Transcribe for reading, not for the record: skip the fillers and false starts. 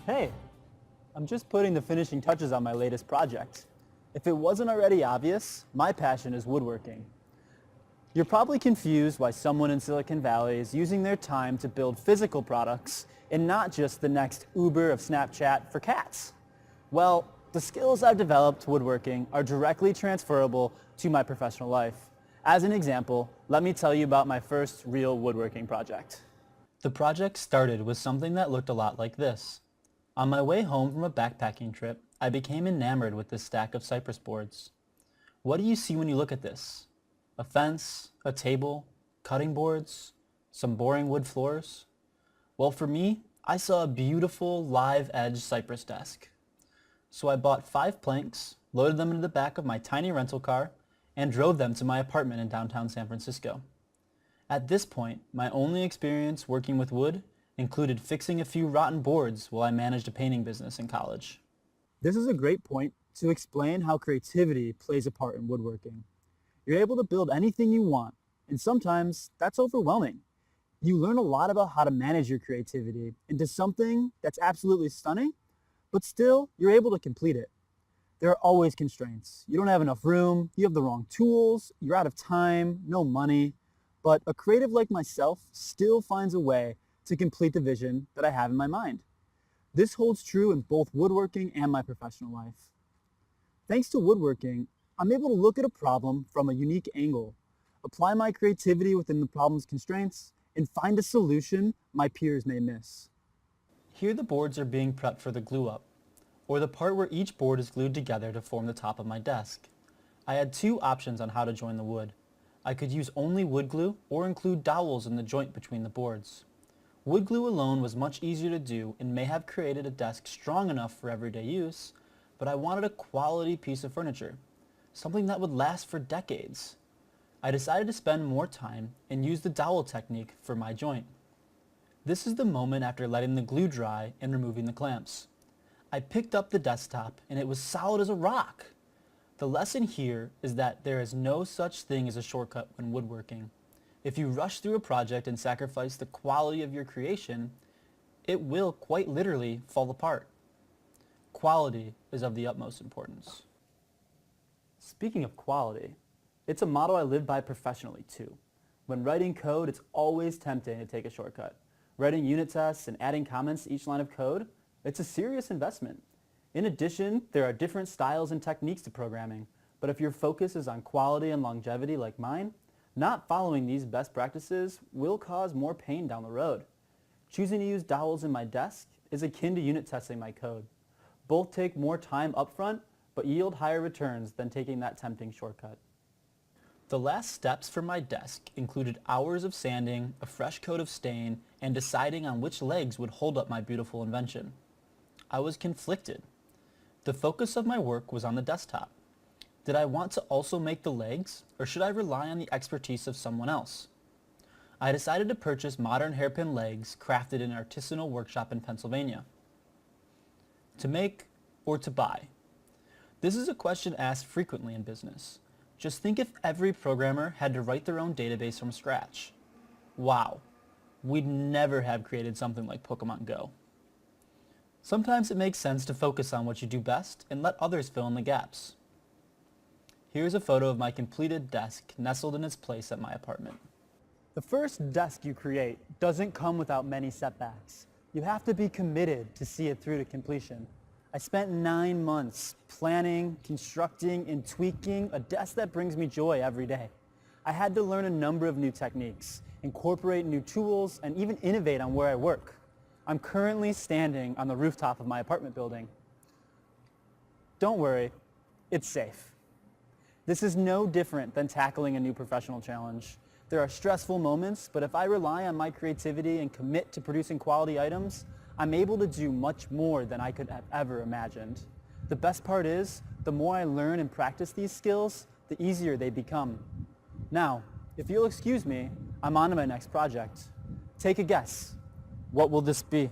Hey, I'm just putting the finishing touches on my latest project. If it wasn't already obvious, my passion is woodworking. You're probably confused why someone in Silicon Valley is using their time to build physical products and not just the next Uber of Snapchat for cats. Well, the skills I've developed woodworking are directly transferable to my professional life. As an example, let me tell you about my first real woodworking project. The project started with something that looked a lot like this. On my way home from a backpacking trip, I became enamored with this stack of cypress boards. What do you see when you look at this? A fence, a table, cutting boards, some boring wood floors? Well, for me, I saw a beautiful live edge cypress desk. So I bought 5 planks, loaded them into the back of my tiny rental car, and drove them to my apartment in downtown San Francisco. At this point, my only experience working with wood included fixing a few rotten boards while I managed a painting business in college. This is a great point to explain how creativity plays a part in woodworking. You're able to build anything you want, and sometimes that's overwhelming. You learn a lot about how to manage your creativity into something that's absolutely stunning, but still you're able to complete it. There are always constraints. You don't have enough room, you have the wrong tools, you're out of time, no money, but a creative like myself still finds a way to complete the vision that I have in my mind. This holds true in both woodworking and my professional life. Thanks to woodworking, I'm able to look at a problem from a unique angle, apply my creativity within the problem's constraints, and find a solution my peers may miss. Here the boards are being prepped for the glue up, or the part where each board is glued together to form the top of my desk. I had 2 options on how to join the wood. I could use only wood glue or include dowels in the joint between the boards. Wood glue alone was much easier to do and may have created a desk strong enough for everyday use, but I wanted a quality piece of furniture, something that would last for decades. I decided to spend more time and use the dowel technique for my joint. This is the moment after letting the glue dry and removing the clamps. I picked up the desktop and it was solid as a rock. The lesson here is that there is no such thing as a shortcut when woodworking. If you rush through a project and sacrifice the quality of your creation, it will quite literally fall apart. Quality is of the utmost importance. Speaking of quality, it's a motto I live by professionally too. When writing code, it's always tempting to take a shortcut. Writing unit tests and adding comments to each line of code, it's a serious investment. In addition, there are different styles and techniques to programming, but if your focus is on quality and longevity like mine, not following these best practices will cause more pain down the road. Choosing to use dowels in my desk is akin to unit testing my code. Both take more time upfront, but yield higher returns than taking that tempting shortcut. The last steps for my desk included hours of sanding, a fresh coat of stain, and deciding on which legs would hold up my beautiful invention. I was conflicted. The focus of my work was on the desktop. Did I want to also make the legs, or should I rely on the expertise of someone else? I decided to purchase modern hairpin legs crafted in an artisanal workshop in Pennsylvania. To make or to buy? This is a question asked frequently in business. Just think if every programmer had to write their own database from scratch. Wow, we'd never have created something like Pokemon Go. Sometimes it makes sense to focus on what you do best and let others fill in the gaps. Here's a photo of my completed desk nestled in its place at my apartment. The first desk you create doesn't come without many setbacks. You have to be committed to see it through to completion. I spent 9 months planning, constructing, and tweaking a desk that brings me joy every day. I had to learn a number of new techniques, incorporate new tools, and even innovate on where I work. I'm currently standing on the rooftop of my apartment building. Don't worry, it's safe. This is no different than tackling a new professional challenge. There are stressful moments, but if I rely on my creativity and commit to producing quality items, I'm able to do much more than I could have ever imagined. The best part is, the more I learn and practice these skills, the easier they become. Now, if you'll excuse me, I'm on to my next project. Take a guess. What will this be?